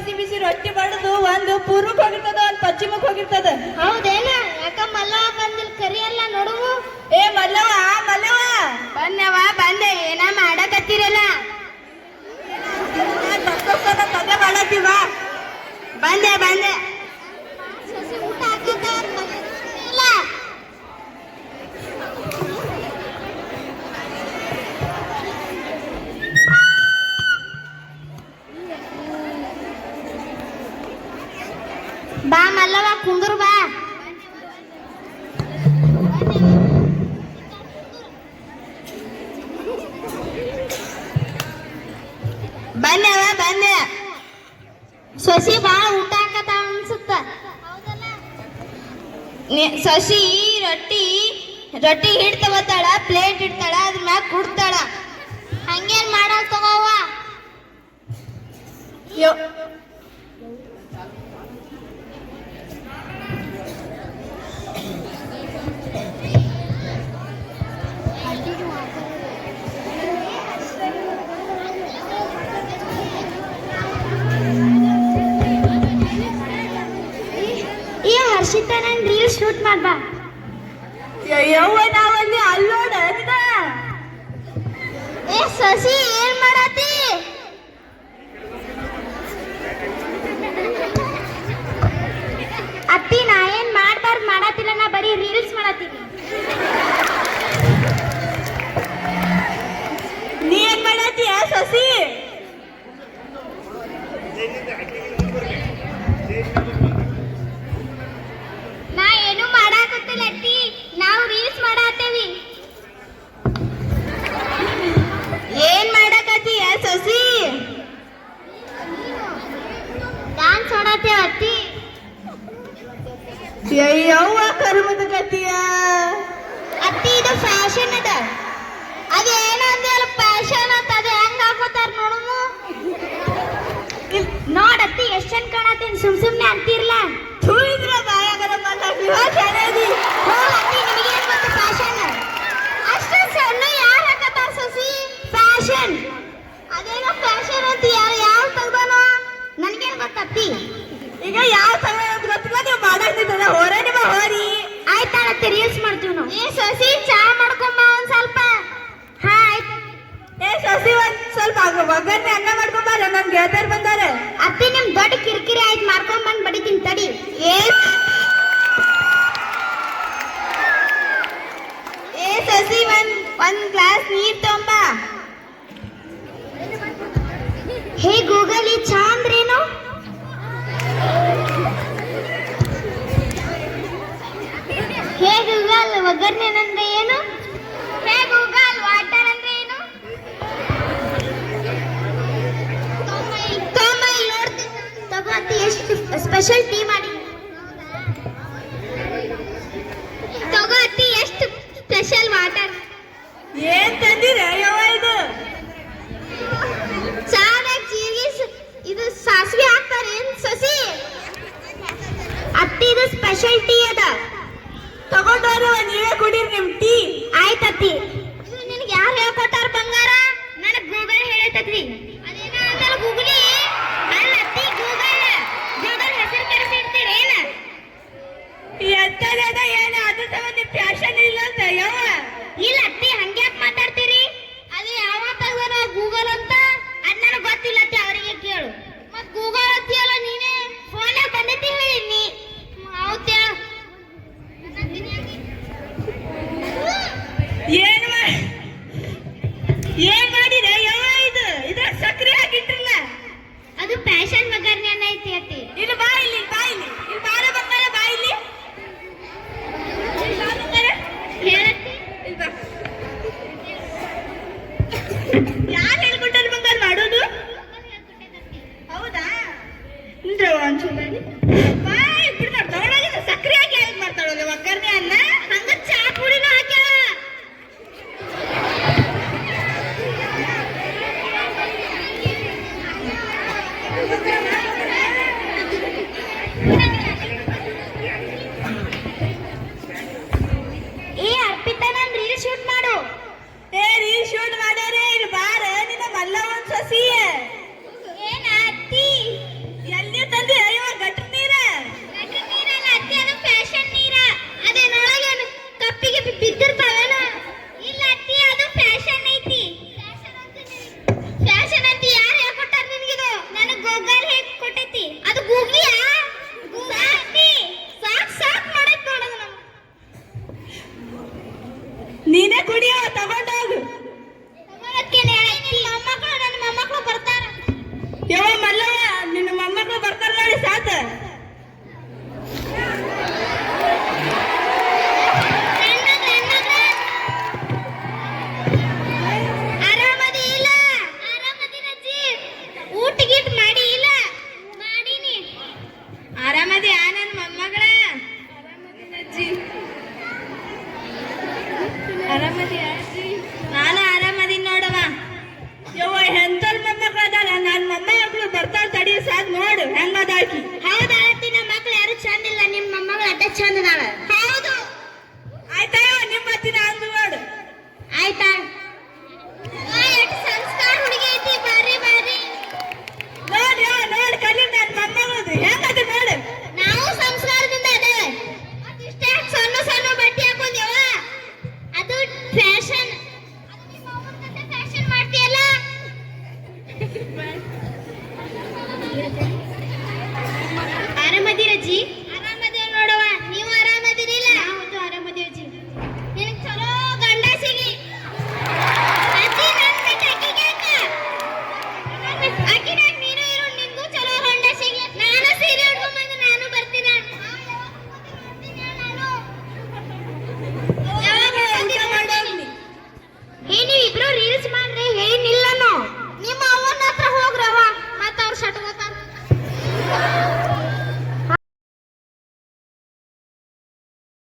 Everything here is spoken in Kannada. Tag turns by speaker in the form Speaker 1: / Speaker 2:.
Speaker 1: ಬಿಸಿ ಬಿಸಿ ರೊಟ್ಟಿ ಬಡದು ಒಂದು ಪೂರ್ವಕ್ಕೆ ಹೋಗಿರ್ತದ ಒಂದು ಪಶ್ಚಿಮಕ್ಕೆ ಹೋಗಿರ್ತದ.
Speaker 2: ಹೌದೇನ? ಯಾಕ ಮಲ್ಲವ ಬಂದಿಲ್ ಕರಿ ಎಲ್ಲ ನೋಡುವು.
Speaker 1: ಏ ಮಲ್ಲವ ಮಲ್ಲವ
Speaker 2: ಬನ್ನವ ಬಂದೆ, ಏನ ಮಾಡಕತ್ತೀರಲ್ಲ?
Speaker 1: ಕತೆ ಮಾಡತ್ತೀವ.
Speaker 2: ಬಂದೆ ಬಂದೆ. ಬಾ ಮಲ್ಲವ ಕುಂದ್ರು ಬಾ. ಬನ್ನವ ಬಂದೆ. ಸೊಸಿ ಬಾಳ ಊಟ ಹಾಕತ ಅನ್ಸುತ್ತ. ಸೊಸಿ ರೊಟ್ಟಿ ಹಿಡ್ ತಗೋತಾಳ, ಪ್ಲೇಟ್ ಇಡ್ತಾಳ, ಅದ್ರ ಮ್ಯಾಗ ಕುಡ್ತಾಳ. ಹಂಗೇನ್ ಮಾಡಲ್ ತಗೋವ. ಹರ್ಷಿತ ನನ್ ರೀಲ್ ಶೂಟ್ ಮಾಡ್ಬಾ.
Speaker 1: ಯವ್ವ ನಾವಲ್ಲಿ ಅಲ್ಲೋಡ.
Speaker 2: ಏ ಸಸಿ ಏನ್ ಮಾಡತ್ತಿ? ಅತ್ತಿ ನಾ ಏನ್ ಮಾಡ್ಬಾರ್ದು ಮಾಡತ್ತಿಲ್ಲ, ನಾ ಬರೀ ರೀಲ್ಸ್ ಮಾಡತ್ತೀನಿ.
Speaker 1: ನೀ ಏನ್ ಮಾಡತ್ತೀಯ ಸಸಿ?
Speaker 2: ನಾ ಏನು ಮಾಡಾಕತ್ತಿಲ್ಲ ಅತ್ತಿ, ನಾವು ರೀಲ್ಸ್ ಮಾಡಾತ್ತೇವಿ.
Speaker 1: ಏನ್ ಮಾಡಕತ್ತೀಯ ಸಸಿ?
Speaker 2: ಡಾನ್ಸ್ ಮಾಡತ್ತೇವ ಅತ್ತಿ.
Speaker 1: ಯವ್ವ ಕರ್ಮದ ಕತ್ತೀಯ.
Speaker 2: ಅತ್ತಿ ಇದು ಫ್ಯಾಷನ್ ಅದ. ಅದೇನ ಅಂದ್ಯಲ್ಲ ಫ್ಯಾಷನ್ ಅಂತ, ಅದು ಹೆಂಗ್ ಹಾಕೋತಾರ ನೋಡು. ನೋಡತ್ತಿ ಎಷ್ಟ್ ಚಂದ ಕಾಣತ್ತೀನಿ, ಸುಮ್ನೆ ಅಂತಿರ್ಲ.
Speaker 1: ಇದ್ರ ಬಾಯಾಗರ ಮಾತಾಡ್ತೀವ ಚೆನ್ನಾಗಿ.
Speaker 2: ಅತ್ತಿ ನಿಮಗೇನ್ ಗೊತ್ತು ಫ್ಯಾಷನ್? ಅಷ್ಟೇ ಸಣ್ಣ ಯಾರು ಹಾಕತ್ತಾರ ಸಸಿ ಫ್ಯಾಷನ್? ಅದೇನೋ ಫ್ಯಾಷನ್ ಅಂತ ಯಾವ ತೆಗ್ದಾನೋ ನನ್ಗೇನ್ ಗೊತ್ತತ್ತಿ.
Speaker 1: ಈಗ ಯಾವ ಸಮಯ ಅಂತ ಗೊತ್ತಿಲ್ಲ, ನೀವು ಮಾಡಾಕ್ತಿದ್ದ ಹೊರ ನಿಮ್ಮ ಹೋರಿ.
Speaker 2: ಆಯ್ತಾಳತ್ತಿ ರೀಲ್ಸ್ ಮಾಡ್ತೀವಿ ನಾವು. ಏ ಸಸಿ ಚಾ ಮಾಡ್ಕೊಂಬ ಒಂದ್ ಸ್ವಲ್ಪ. ಹಾ ಆಯ್ತು.
Speaker 1: ಏ ಸಸಿ ಒಂದ್ ಸ್ವಲ್ಪ ಒಗ್ಗರಣೆ ಅನ್ನ ಮಾಡ್ಕೊಂಬಾರ, ನನ್ ಗೆಳತಿಯರ್ ಬಂದಾರೆ.
Speaker 2: ಅತ್ತಿ ನಿಮ್ ದೊಡ್ಡ ಕಿರಿಕಿರಿ ಆಯ್ತು, ಮಾಡ್ಕೊಂಡ್ ಬಂದ್ ಬಡಿತೀನಿ ತಡಿ.
Speaker 1: ಏ ಸಸಿ ಒಂದ್ ಗ್ಲಾಸ್ ನೀರ್ ತೊಂಬ.
Speaker 2: ಹೇ ಗೂಗಲ್ ಈ ಚಾ ಅಂದ್ರೇನು? ಹೇ ಗೂಗಲ್ ಒಗ್ಗರಣೆ ಅಂದ್ರೆ ಏನು? ಹೇ ಗೂಗಲ್ ವಾಟರ್ ಅಂದ್ರೆ ಏನು? ತಗೋತಿ ಎಷ್ಟು ಸ್ಪೆಷಲ್ ಟೀ ಮಾಡಿ. ತಗೋತಿ ಎಷ್ಟು ಸ್ಪೆಷಲ್ ವಾಟರ್.
Speaker 1: ಏನ್ ತಂದಿರ ಯವ್ವ ಇದು?
Speaker 2: ಚಾದಾಗ ಜೀರಿಗೆ ಇದು ಸಾಸಿವೆ ಹಾಕ್ತಾರೆ ಏನ್ ಸಸಿ? ಅತ್ತಿ ಇದು ಸ್ಪೆಷಲ್ ಟೀ ಅದ.
Speaker 1: ತಗೊಂಡವ್ರು ನೀವೇ ಕುಡೀರಿ ನಿಮ್ ಟೀ.
Speaker 2: ಆಯ್ತತ್ತಿ. ಇದು ನಿನಗೆ ಯಾರು ಹೇಳ್ಕೊಟ್ಟಾರ ಬಂಗಾರ? ನನಗ್ ಗೂಗಲ್ ಹೇಳೈತತ್ರಿ. ಅದೇನ ಅಂದಲ್ಲ ಗೂಗಲಿ? ಅಲ್ಲ ಅತ್ತಿ ಗೂಗಲ್ ಹೆಸರು ಕೆಡಿಸಿಡ್ತೀರೇನ?
Speaker 1: ಎಂತದ ಏನ ಅದು ಸಂಬಂಧ ಫ್ಯಾಷನ್ ಇಲ್ಲ ಅಂತ ಯವ್ವ.
Speaker 2: ಇಲ್ಲ ಅತ್ತಿ ಹಂಗ್ಯಾಕ್ ಮಾತಾಡ್ತೀರಿ? ಅದು ಯಾವ ತೆಗ್ದಾರ ಗೂಗಲ್ ಅಂತ? ಅದ್ ನನಗ್ ಗೊತ್ತಿಲ್ಲ ಅತ್ತಿ, ಅವರಿಗೆ ಕೇಳು. ಮತ್ ಗೂಗಲ್ ಅತ್ತಿಯಲ್ಲ ನೀನೇ ಫೋನ್ಯಾಗ ಬಂದೈತಿ ಹೇಳಿನಿ. ಹೌದ್ ಹೇಳು.
Speaker 1: ಏನ್ ಮಾಡಿದೆ ಯವ್ವ ಇದು? ಇದ್ರ ಸಕ್ರೆ ಹಾಕಿಟ್ರಲ್ಲ.
Speaker 2: ಅದು ಫ್ಯಾಷನ್ ಒಗ್ಗರಣೆ ಅನ್ನೈತಿ ಅತ್ತಿ.
Speaker 1: ಇಲ್ಲಿ ಬಾ, ಇಲ್ಲಿ ಬಾ, ಇಲ್ಲಿ ಬಾರ ಬಂಗಾರ ಬಾ, ಇಲ್ಲಿ
Speaker 2: ಹೇಳತ್ತಿ.
Speaker 1: ಯಾರು ಹೇಳ್ಕೊಟ್ಟಾರ ಬಂಗಾರ ಮಾಡೋದು? ಹೌದಾ? ಅಂದ್ರೆ ಒಂದ್ಸಲ ಬಿಡ್ತಾರ ತಗೊಳಗಿದ ಸಕ್ರೆ ಹಾಕಿ ಹೇಗ್ ಮಾಡ್ತಾಳಲ್ಲ ಒಗ್ಗರಣೆ ಅನ್ನ.
Speaker 2: ಹಂಗ ಚಾ ಪುಡಿನ ಹಾಕ್ಯಾಳ. ಏ ಅರ್ಪಿತಾ ನನ್ ರೀಲ್ ಶೂಟ್ ಮಾಡು.
Speaker 1: ಏ ರೀಲ್ ಶೂಟ್ ಮಾಡ್ಯಾರೆ, ಇಲ್ಲಿ ಬಾರ ನಿನ್ನ ಮಲ್ಲ ಒಂದ್ ಸಸಿ.
Speaker 2: ಏನ ಅತ್ತಿ?
Speaker 1: ಎಲ್ಲಿ
Speaker 2: ಆರಾಮದಿರಜ್ಜಿ? ಆರಾಮದೇ ನೋಡವ, ನೀವು ಆರಾಮದಿರಿಲ್ಲ? ಹೌದು ಆರಾಮದಿರಜ್ಜಿ. ನಿನಗೆ ಚಲೋ ಗಂಡ ಸಿಗಿ. ಅಜ್ಜಿ ನನ್ ಬಿಟ್ಟು ಆಕಿಗೆ ಯಾಕ? ಆಕಿನಾಗ ನೀನು ಇರು, ನಿನ್ಗೂ ಚಲೋ ಗಂಡ ಸಿಗ್ಲಿ. ನಾನು ಸೀರೆ ಉಟ್ಕೊಂಬಂದು ನಾನು ಬರ್ತೀನಿ. ಯಾವಾಗ ಬಂದಿರೋ ನೋಡೋಗ್ಲಿ. ಏ ನೀವಿಬ್ರು ರೀಲ್ಸ್ ಮಾಡ್ರಿ, ಹೇಳಿ